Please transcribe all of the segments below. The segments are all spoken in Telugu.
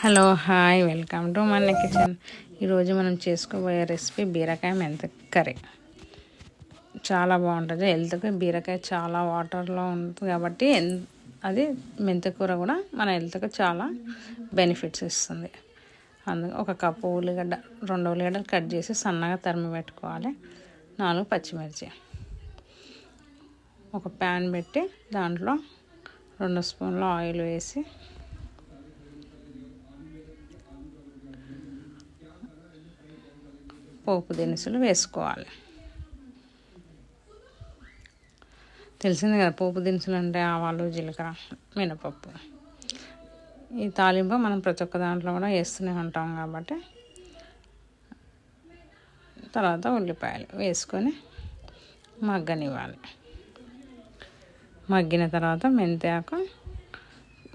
హలో హాయ్ వెల్కమ్ టు మన కిచెన్. ఈరోజు మనం చేసుకోబోయే రెసిపీ బీరకాయ మెంతి కర్రీ. చాలా బాగుంటుంది. హెల్త్కి బీరకాయ చాలా వాటర్లో ఉంటుంది కాబట్టి అది మెంతి కూర కూడా మన హెల్త్కి చాలా బెనిఫిట్స్ ఇస్తుంది. అందుకు ఒక కప్పు ఉల్లిగడ్డ 2 ఉల్లిగడ్డలు కట్ చేసి సన్నగా తరిమి పెట్టుకోవాలి. 4 పచ్చిమిర్చి. ఒక ప్యాన్ పెట్టి దాంట్లో 2 స్పూన్ల ఆయిల్ వేసి పోపు దినుసులు వేసుకోవాలి. తెలిసింది కదా, పోపు దినుసులు అంటే ఆవాలు, జీలకర్ర, మినపప్పు. ఈ తాలింపు మనం ప్రతి ఒక్క దాంట్లో కూడా వేస్తూనే ఉంటాం కాబట్టి తర్వాత ఉల్లిపాయలు వేసుకొని మగ్గనివ్వాలి. మగ్గిన తర్వాత మెంతి ఆకు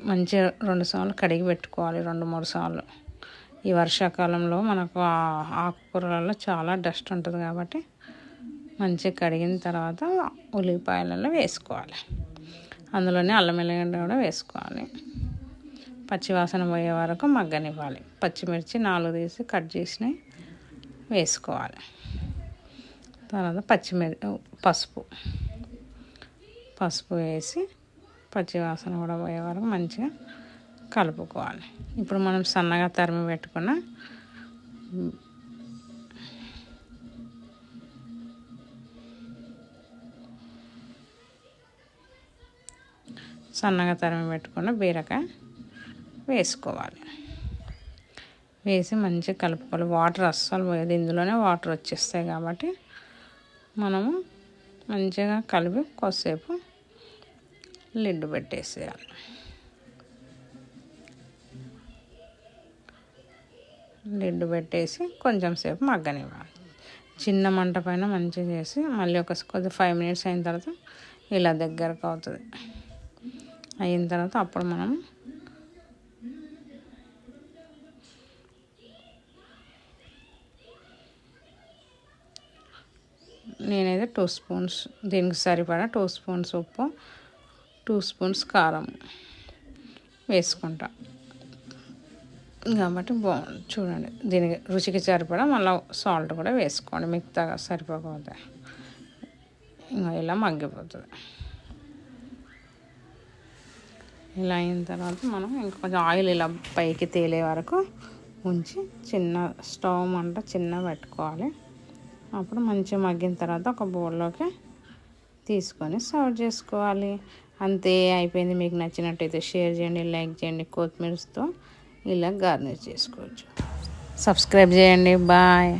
మంచిగా 2 సార్లు కడిగి పెట్టుకోవాలి. 2-3 సార్లు. ఈ వర్షాకాలంలో మనకు ఆకుకూరలలో చాలా డస్ట్ ఉంటుంది కాబట్టి మంచిగా కడిగిన తర్వాత ఉల్లిపాయలలో వేసుకోవాలి. అందులోనే అల్లం వెల్లిగడ్డ కూడా వేసుకోవాలి. పచ్చివాసన పోయే వరకు మగ్గనివ్వాలి. పచ్చిమిర్చి 4 తీసి కట్ చేసినవి వేసుకోవాలి. తర్వాత పసుపు వేసి పచ్చివాసన కూడా పోయే వరకు మంచిగా కలుపుకోవాలి. ఇప్పుడు మనం సన్నగా తరిమి పెట్టుకున్న బీరకాయ వేసుకోవాలి. వేసి మంచిగా కలుపుకోవాలి. వాటర్ అస్సలు పోయేది, ఇందులోనే వాటర్ వచ్చేస్తాయి కాబట్టి మనము మంచిగా కలిపి కొద్దిసేపు లిడ్ పెట్టేసేయాలి. లిడ్ పెట్టేసి కొంచెం సేపు మగ్గనివ్వాలి. చిన్న మంట పైన మంచిగా చేసి మళ్ళీ కొద్ది 5 మినిట్స్ అయిన తర్వాత ఇలా దగ్గరకు అవుతుంది. అయిన తర్వాత అప్పుడు మనం నేనైతే 2 స్పూన్స్, దీనికి సరిపడా 2 స్పూన్స్ ఉప్పు, 2 స్పూన్స్ కారం వేసుకుంటా కాబట్టి బాగుంది. చూడండి, దీనికి రుచికి సరిపడా మళ్ళీ సాల్ట్ కూడా వేసుకోండి. మిగతాగా సరిపోకపోతే ఇంకా ఇలా మగ్గిపోతుంది. ఇలా అయిన తర్వాత మనం ఇంకొంచెం ఆయిల్ ఇలా పైకి తేలే వరకు ఉంచి స్టవ్ మంట చిన్న పెట్టుకోవాలి. అప్పుడు మంచిగా మగ్గిన తర్వాత ఒక బౌల్లోకి తీసుకొని సర్వ్ చేసుకోవాలి. అంతే, అయిపోయింది. మీకు నచ్చినట్టయితే షేర్ చేయండి, లైక్ చేయండి. కొత్తిమీరతో ఇలా గార్నిష్ చేసుకోవచ్చు. సబ్స్క్రైబ్ చేయండి. బాయ్.